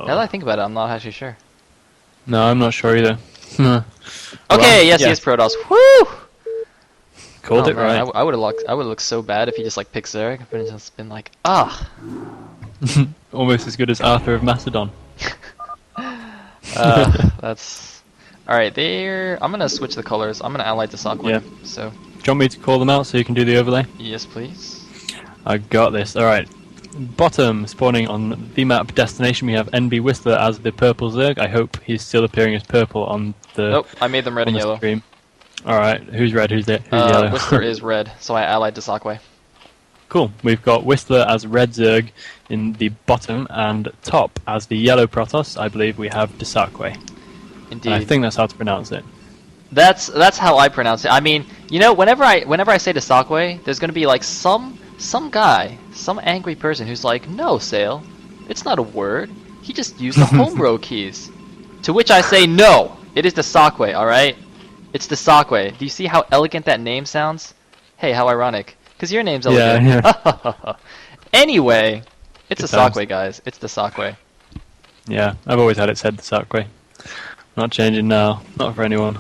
Now that I think about it, I'm not actually sure. No, I'm not sure either. Okay, well, yes, yeah. he is Protoss. Woo! Called it man, right. I would have looked so bad if he just like picked Zerg, but it's just been like, ah. Almost as good as Arthur of Macedon. That's all right. There, I'm gonna switch the colors. I'm gonna ally dsaqwe. Yeah. So. Do you want me to call them out so you can do the overlay? Yes, please. I got this. Alright. Bottom, spawning on the map destination, we have Nb.WhistleR as the purple Zerg. I hope he's still appearing as purple on the Nope, I made them red and yellow. stream. Alright, who's red? Who's yellow? Whistler is red, so I allied dsaqwe. Cool. We've got WhistleR as red Zerg in the bottom, and top as the yellow Protoss, I believe we have dsaqwe. Indeed. And I think that's how to pronounce it. That's how I pronounce it. I mean, you know, whenever I say dsaqwe, there's gonna be like some guy, some angry person who's like, no, Sale, it's not a word. He just used the home row keys. To which I say, no, it is dsaqwe, alright? It's dsaqwe. Do you see how elegant that name sounds? Hey, how ironic. Because your name's elegant. Yeah. Anyway, it's Good dsaqwe, times. guys. It's dsaqwe. Yeah, I've always had it said dsaqwe. Not changing now. Not for anyone.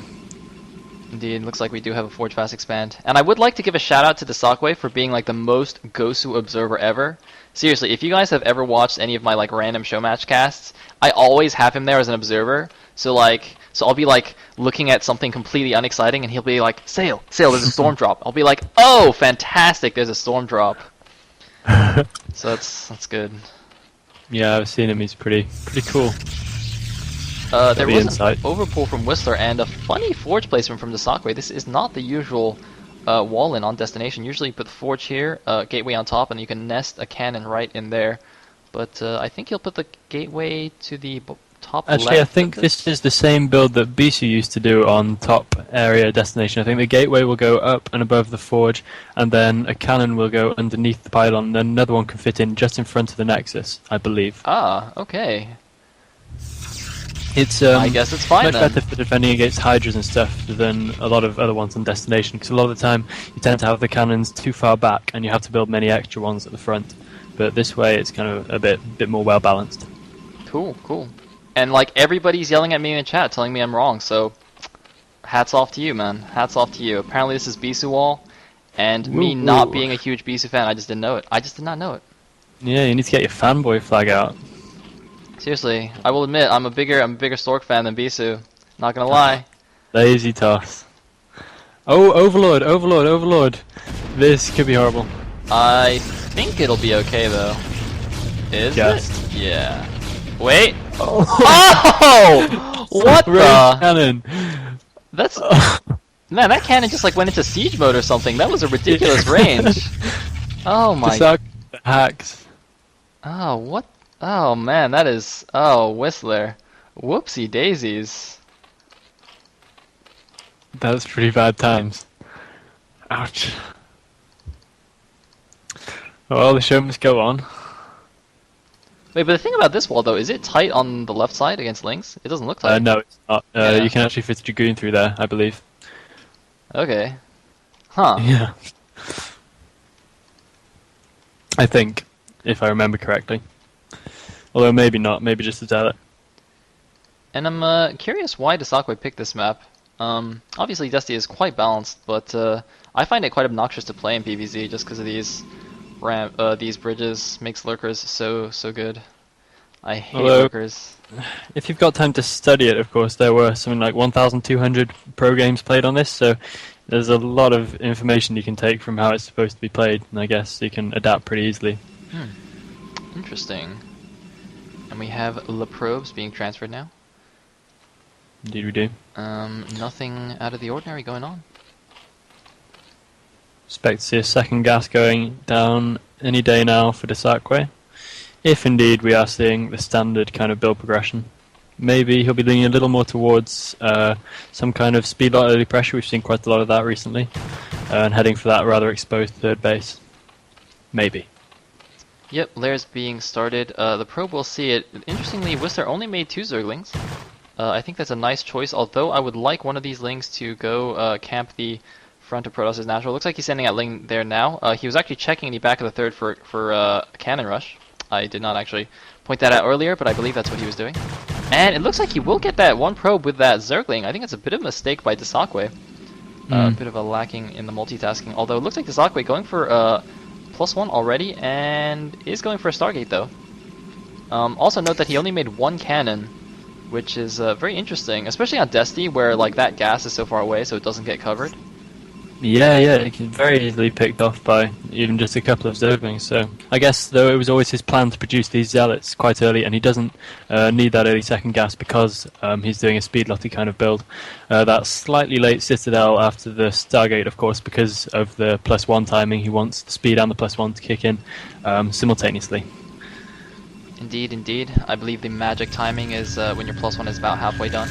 Indeed, looks like we do have a Forge Fast Expand. And I would like to give a shout out to dsaqwe for being like the most Gosu observer ever. Seriously, if you guys have ever watched any of my like random show match casts, I always have him there as an observer. So I'll be like looking at something completely unexciting and he'll be like, Sail, there's a storm drop. I'll be like, oh, fantastic, there's a storm drop. So that's good. Yeah, I've seen him. He's pretty cool. There was insight. an overpull from WhistleR and a funny forge placement from dsaqwe. This is not the usual wall in on destination. Usually you put the forge here, gateway on top, and you can nest a cannon right in there. But I think he'll put the gateway to the top left. Actually, I think this is the same build that Bisu used to do on top area destination. I think the gateway will go up and above the forge, and then a cannon will go underneath the pylon, and then another one can fit in just in front of the nexus, I believe. Ah, okay. It's I guess it's fine much then. better for defending against hydras and stuff than a lot of other ones on destination, because a lot of the time you tend to have the cannons too far back, and you have to build many extra ones at the front. But this way, it's kind of a bit more well balanced. Cool. And like everybody's yelling at me in chat, telling me I'm wrong. So, hats off to you, man. Hats off to you. Apparently, this is Bisu wall, and me not being a huge Bisu fan, I just didn't know it. I just did not know it. Yeah, you need to get your fanboy flag out. Seriously, I will admit I'm a bigger Stork fan than Bisu. Not gonna lie. Lazy toss. Oh, Overlord. This could be horrible. I think it'll be okay though. Is Just. it? Yeah. Wait. Oh! Oh! What Rain the? cannon. That's man. That cannon just like went into siege mode or something. That was a ridiculous range. Oh my. Just hacks. Oh what? Oh man, that is. Oh WhistleR. Whoopsie daisies. That's pretty bad times. Ouch. Well, the show must go on. Wait, but the thing about this wall though, is it tight on the left side against Lynx? It doesn't look tight. No, it's not. Yeah. You can actually fit a Dragoon through there, I believe. Okay. Huh. Yeah. I think, if I remember correctly. Although maybe not, maybe just to tell it. And I'm curious why dsaqwe picked this map. Obviously Dusty is quite balanced, but I find it quite obnoxious to play in PvZ just because of these bridges. Makes lurkers so good. I hate lurkers. If you've got time to study it, of course, there were something like 1,200 pro games played on this, so there's a lot of information you can take from how it's supposed to be played, and I guess you can adapt pretty easily. Interesting. And we have Le Probes being transferred now. Indeed we do. Nothing out of the ordinary going on. Expect to see a second gas going down any day now for dsaqwe. If indeed we are seeing the standard kind of build progression. Maybe he'll be leaning a little more towards some kind of speed lot early pressure. We've seen quite a lot of that recently. And heading for that rather exposed third base. Maybe. Yep, Lair's being started. The probe will see it. Interestingly, WhistleR only made 2 Zerglings. I think that's a nice choice, although I would like one of these Lings to go camp the front of Protoss' natural. Looks like he's sending out Ling there now. He was actually checking in the back of the third for a cannon rush. I did not actually point that out earlier, but I believe that's what he was doing. And it looks like he will get that one probe with that Zergling. I think it's a bit of a mistake by dsaqwe. A bit of a lacking in the multitasking. Although it looks like dsaqwe going for +1 already, and is going for a Stargate though. Also note that he only made one cannon, which is very interesting, especially on Desti, where like that gas is so far away, so it doesn't get covered. Yeah, it can very easily picked off by even just a couple of Zerglings. So I guess though it was always his plan to produce these zealots quite early, and he doesn't need that early second gas because he's doing a speed lotty kind of build. That slightly late Citadel after the Stargate, of course, because of the +1 timing. He wants the speed and the +1 to kick in simultaneously. Indeed. I believe the magic timing is when your +1 is about halfway done.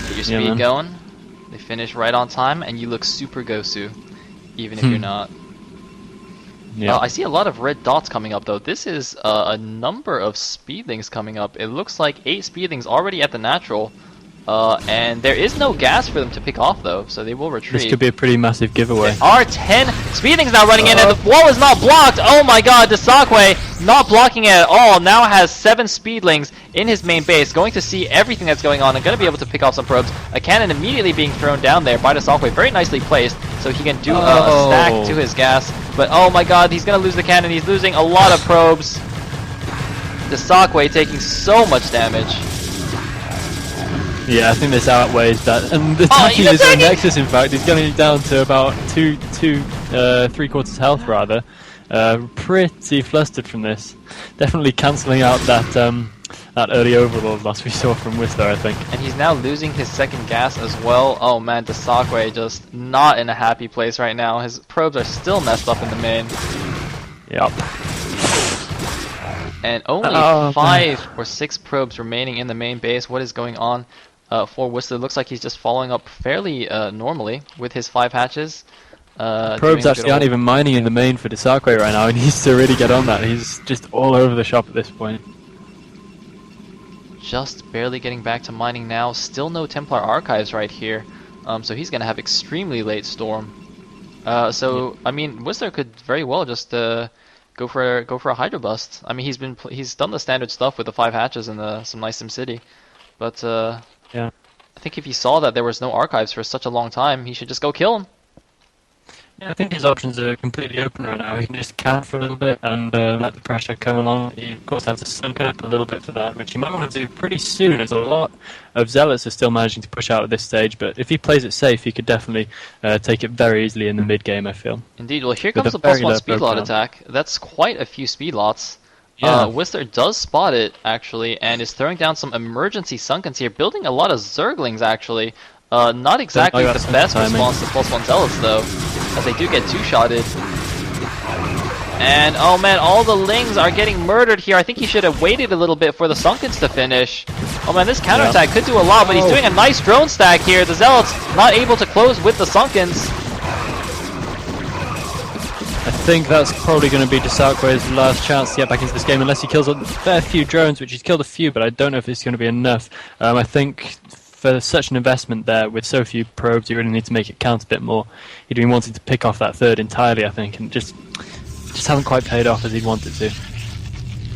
Get your speed man. going. They finish right on time, and you look super Gosu, even if you're not. Yeah. I see a lot of red dots coming up, though. This is a number of speedlings coming up. It looks like 8 speedlings already at the natural, and there is no gas for them to pick off, though, so they will retreat. This could be a pretty massive giveaway. There are 10 speedlings now running in, and the wall is not blocked! Oh my god, dsaqwe not blocking it at all, now has 7 speedlings in his main base, going to see everything that's going on and going to be able to pick off some probes. A cannon immediately being thrown down there by dsaqwe, very nicely placed, so he can do a stack to his gas. But oh my god, he's going to lose the cannon, he's losing a lot of probes. dsaqwe taking so much damage. Yeah, I think this outweighs that. And the attacking is a Nexus, in fact. He's getting down to about 3/4 health, rather. Pretty flustered from this. Definitely cancelling out that early overlord loss we saw from dsaqwe, I think. And he's now losing his second gas as well. Oh man, dsaqwe just not in a happy place right now. His probes are still messed up in the main. Yep. And only 5 or 6 probes remaining in the main base. What is going on for dsaqwe? Looks like he's just following up fairly normally with his 5 hatches. Probes actually aren't even mining in the main for dsaqwe right now. He needs to really get on that. He's just all over the shop at this point. Just barely getting back to mining now. Still no Templar archives right here. So he's going to have extremely late storm. I mean, dsaqwe could very well just go for a Hydro Bust. I mean, he's done the standard stuff with the 5 hatches and some nice SimCity, but yeah, I think if he saw that there was no archives for such a long time, he should just go kill him. Yeah, I think his options are completely open right now. He can just camp for a little bit and let the pressure come along. He, of course, has to soak up a little bit for that, which he might want to do pretty soon, as a lot of Zealots are still managing to push out at this stage. But if he plays it safe, he could definitely take it very easily in the mid-game, I feel. Indeed. Well, here comes the +1 speed lot attack. That's quite a few speed lots. Yeah. dsaqwe does spot it, actually, and is throwing down some emergency Sunkens here, building a lot of Zerglings, actually. Not exactly the best response to +1 Zealots, though, as they do get 2-shotted. And, oh man, all the Lings are getting murdered here. I think he should have waited a little bit for the Sunkens to finish. Oh man, this counterattack could do a lot, but he's doing a nice drone stack here. The Zealots not able to close with the Sunkens. I think that's probably going to be dsaqwe's last chance to get back into this game, unless he kills a fair few drones, which he's killed a few, but I don't know if it's going to be enough. I think for such an investment there, with so few probes, you really need to make it count a bit more. He'd been wanting to pick off that third entirely, I think, and just haven't quite paid off as he'd wanted to.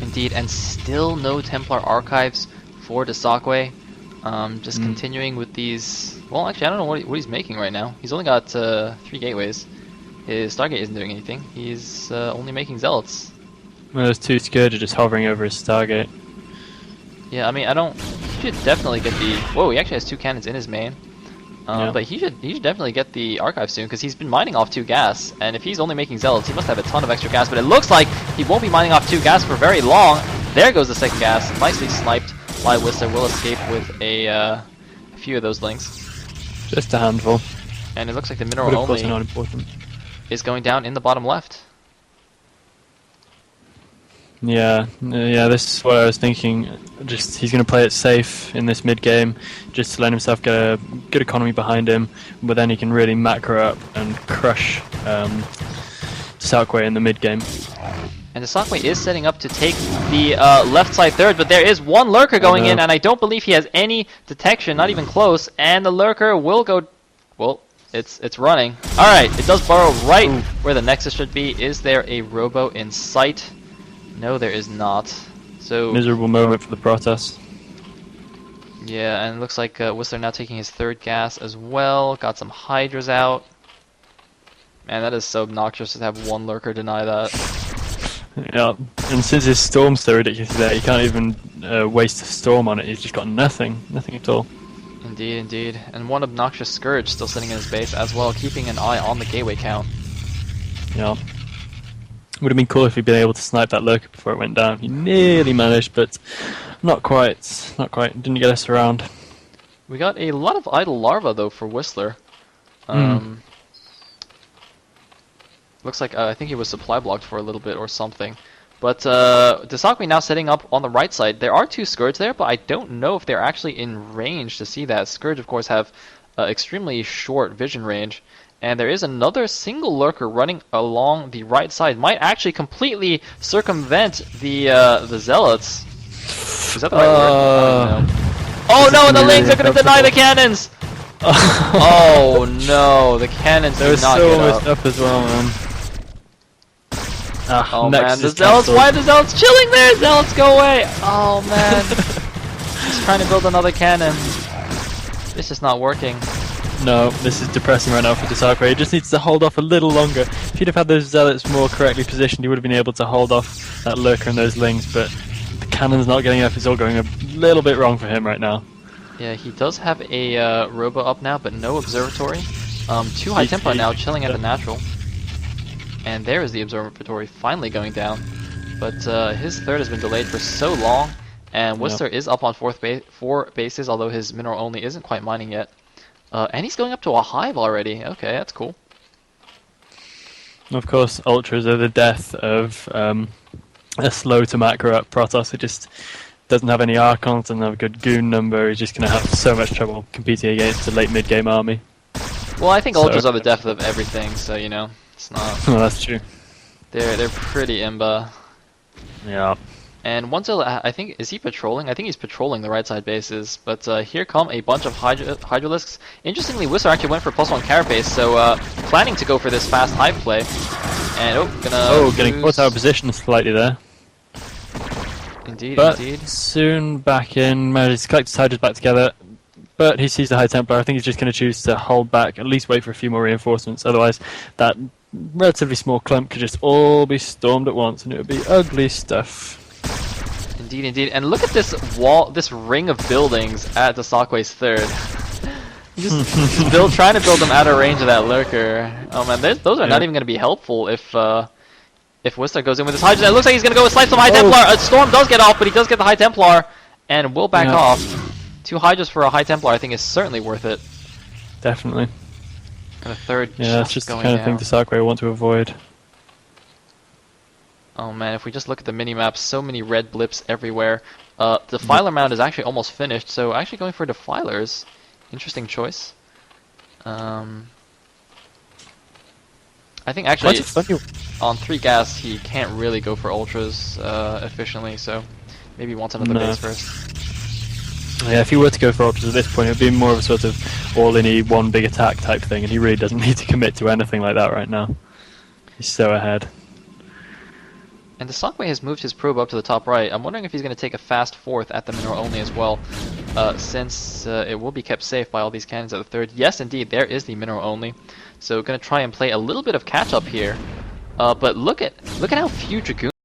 Indeed, and still no Templar archives for dsaqwe. Just continuing with these. Well, actually, I don't know what he's making right now. He's only got 3 gateways. His Stargate isn't doing anything. He's only making Zealots. Well, those 2 Scourge are just hovering over his Stargate. Yeah, I mean, he should definitely get the. Whoa, he actually has 2 cannons in his main. But he should definitely get the archive soon, because he's been mining off 2 gas, and if he's only making Zealots, he must have a ton of extra gas. But it looks like he won't be mining off 2 gas for very long. There goes the second gas, nicely sniped by dsaqwe. Will escape with a few of those links. Just a handful. And it looks like the mineral only not important. is going down in the bottom left. Yeah, this is what I was thinking. Just he's going to play it safe in this mid game, just to let himself get a good economy behind him, but then he can really macro up and crush dsaqwe in the mid game. And dsaqwe is setting up to take the left side third, but there is one lurker going in, and I don't believe he has any detection, not even close, and the lurker will go. Well, it's running. All right, it does burrow right where the nexus should be. Is there a robo in sight? No, there is not. So Miserable moment for the Protoss. yeah, and it looks like Whistler now taking his third gas as well. Got some Hydras out. Man, that is so obnoxious to have one lurker deny that. Yeah, and since his storm's so ridiculous there, he can't even waste a storm on it. He's just got nothing at all. Indeed, indeed. And one obnoxious Scourge still sitting in his base as well, keeping an eye on the gateway count. Yeah. Would have been cool if he'd been able to snipe that lurker before it went down. He nearly managed, but not quite. Not quite. Didn't get us around. We got a lot of idle larva though for Whistler. Looks like I think he was supply blocked for a little bit or something. But dsaqwe now setting up on the right side. There are two Scourge there, but I don't know if they're actually in range to see that. Scourge, of course, have extremely short vision range. And there is another single lurker running along the right side. Might actually completely circumvent the Zealots. Is that the right word? I don't know. Oh no, and the Lings are going to deny the cannons! Oh no, the cannons They did were not so get almost up. up as well, man. Oh Nexus man, the is Zealots, cancelled. why are the Zealots chilling there? Zealots, go away! Oh man. He's trying to build another cannon. This is not working. No, this is depressing right now for dsaqwe. He just needs to hold off a little longer. If he'd have had those zealots more correctly positioned, he would have been able to hold off that lurker and those lings, but the cannon's not getting up. It's all going a little bit wrong for him right now. Yeah, he does have a Robo up now, but no observatory. Two High Templar now chilling at the natural. And there is the observatory finally going down. But his third has been delayed for so long, and Whistler is up on four bases, although his mineral only isn't quite mining yet. And he's going up to a hive already. Okay, that's cool. Of course, ultras are the death of a slow to macro up Protoss. It just doesn't have any Archons, doesn't have a good goon number. He's just going to have so much trouble competing against a late mid-game army. Well, I think ultras are the death of everything, so you know, it's not. Well, that's true. They're pretty imba. Yeah. And Onezilla, I think, is he patrolling? I think he's patrolling the right side bases. But here come a bunch of Hydralisks. Interestingly, Whistler actually went for +1 carapace, so planning to go for this fast hive play. And getting caught out of position slightly there. Indeed, But indeed. soon back in, manages to collect his Hydras back together. But he sees the High Templar. I think he's just going to choose to hold back, at least wait for a few more reinforcements. Otherwise, that relatively small clump could just all be stormed at once, and it would be ugly stuff. Indeed, indeed. And look at this wall, this ring of buildings at dsaqwe's third. Just trying to build them out of range of that lurker. Oh man, those are not even going to be helpful if Whistler goes in with his Hydra. It looks like he's going to go slice some High Templar. A Storm does get off, but he does get the High Templar and will back off. 2 Hydras for a High Templar I think is certainly worth it. Definitely. And a third That's just the going kind of thing down. dsaqwe want to avoid. Oh man, if we just look at the mini-map, so many red blips everywhere. Defiler Mound is actually almost finished, so actually going for Defilers. Interesting choice. I think actually on 3 gas he can't really go for Ultras efficiently, so maybe he wants another base first. Yeah, if he were to go for Ultras at this point, it would be more of a sort of all-in-y, one big attack type thing, and he really doesn't need to commit to anything like that right now. He's so ahead. And dsaqwe has moved his probe up to the top right. I'm wondering if he's going to take a fast fourth at the mineral only as well, since it will be kept safe by all these cannons at the third. Yes, indeed, there is the mineral only. So going to try and play a little bit of catch up here. But look at how few Dragoons